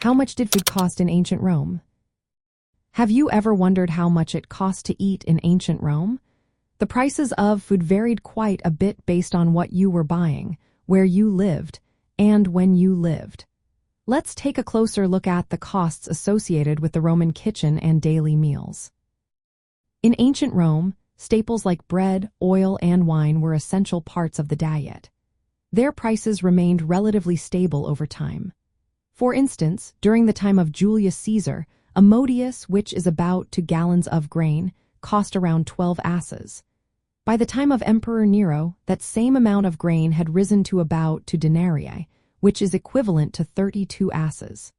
How much did food cost in ancient Rome? Have you ever wondered how much it cost to eat in ancient Rome? The prices of food varied quite a bit based on what you were buying, where you lived, and when you lived. Let's take a closer look at the costs associated with the Roman kitchen and daily meals. In ancient Rome, staples like bread, oil, and wine were essential parts of the diet. Their prices remained relatively stable over time. For instance, during the time of Julius Caesar, a modius, which is about 2 gallons of grain, cost around 12 asses. By the time of Emperor Nero, that same amount of grain had risen to about 2 denarii, which is equivalent to 32 asses.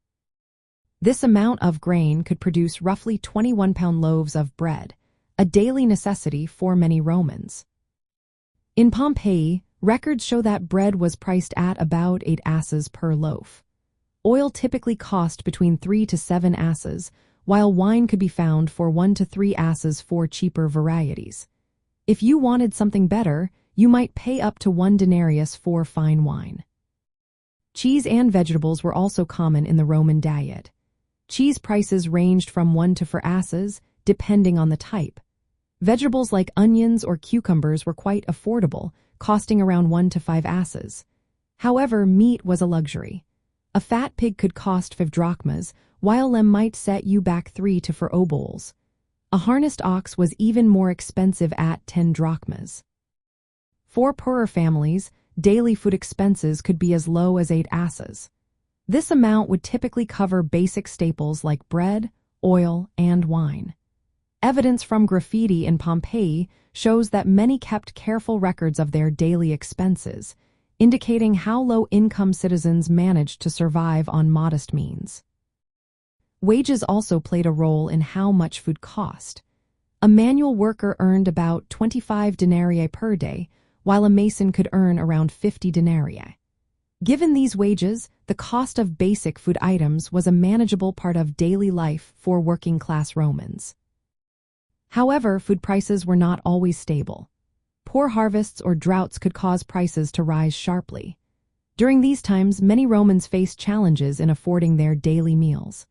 This amount of grain could produce roughly 21-pound loaves of bread, a daily necessity for many Romans. In Pompeii, records show that bread was priced at about 8 asses per loaf. Oil typically cost between 3 to 7 asses, while wine could be found for 1 to 3 asses for cheaper varieties. If you wanted something better, you might pay up to 1 denarius for fine wine. Cheese and vegetables were also common in the Roman diet. Cheese prices ranged from 1 to 4 asses, depending on the type. Vegetables like onions or cucumbers were quite affordable, costing around 1 to 5 asses. However, meat was a luxury. A fat pig could cost 5 drachmas, while lamb might set you back 3 to 4 obols. A harnessed ox was even more expensive at 10 drachmas. For poorer families, daily food expenses could be as low as 8 asses. This amount would typically cover basic staples like bread, oil, and wine. Evidence from graffiti in Pompeii shows that many kept careful records of their daily expenses, indicating how low-income citizens managed to survive on modest means. Wages also played a role in how much food cost. A manual worker earned about 25 denarii per day, while a mason could earn around 50 denarii. Given these wages, the cost of basic food items was a manageable part of daily life for working-class Romans. However, food prices were not always stable. Poor harvests or droughts could cause prices to rise sharply. During these times, many Romans faced challenges in affording their daily meals.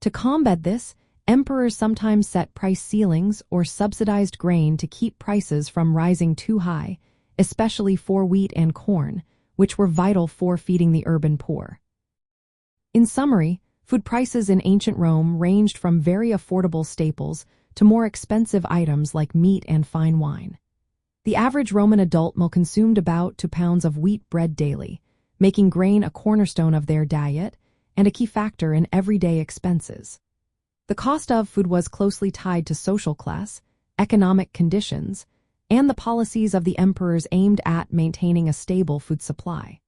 To combat this, emperors sometimes set price ceilings or subsidized grain to keep prices from rising too high, especially for wheat and corn, which were vital for feeding the urban poor. In summary, food prices in ancient Rome ranged from very affordable staples to more expensive items like meat and fine wine. The average Roman adult consumed about 2 pounds of wheat bread daily, making grain a cornerstone of their diet and a key factor in everyday expenses. The cost of food was closely tied to social class, economic conditions, and the policies of the emperors aimed at maintaining a stable food supply.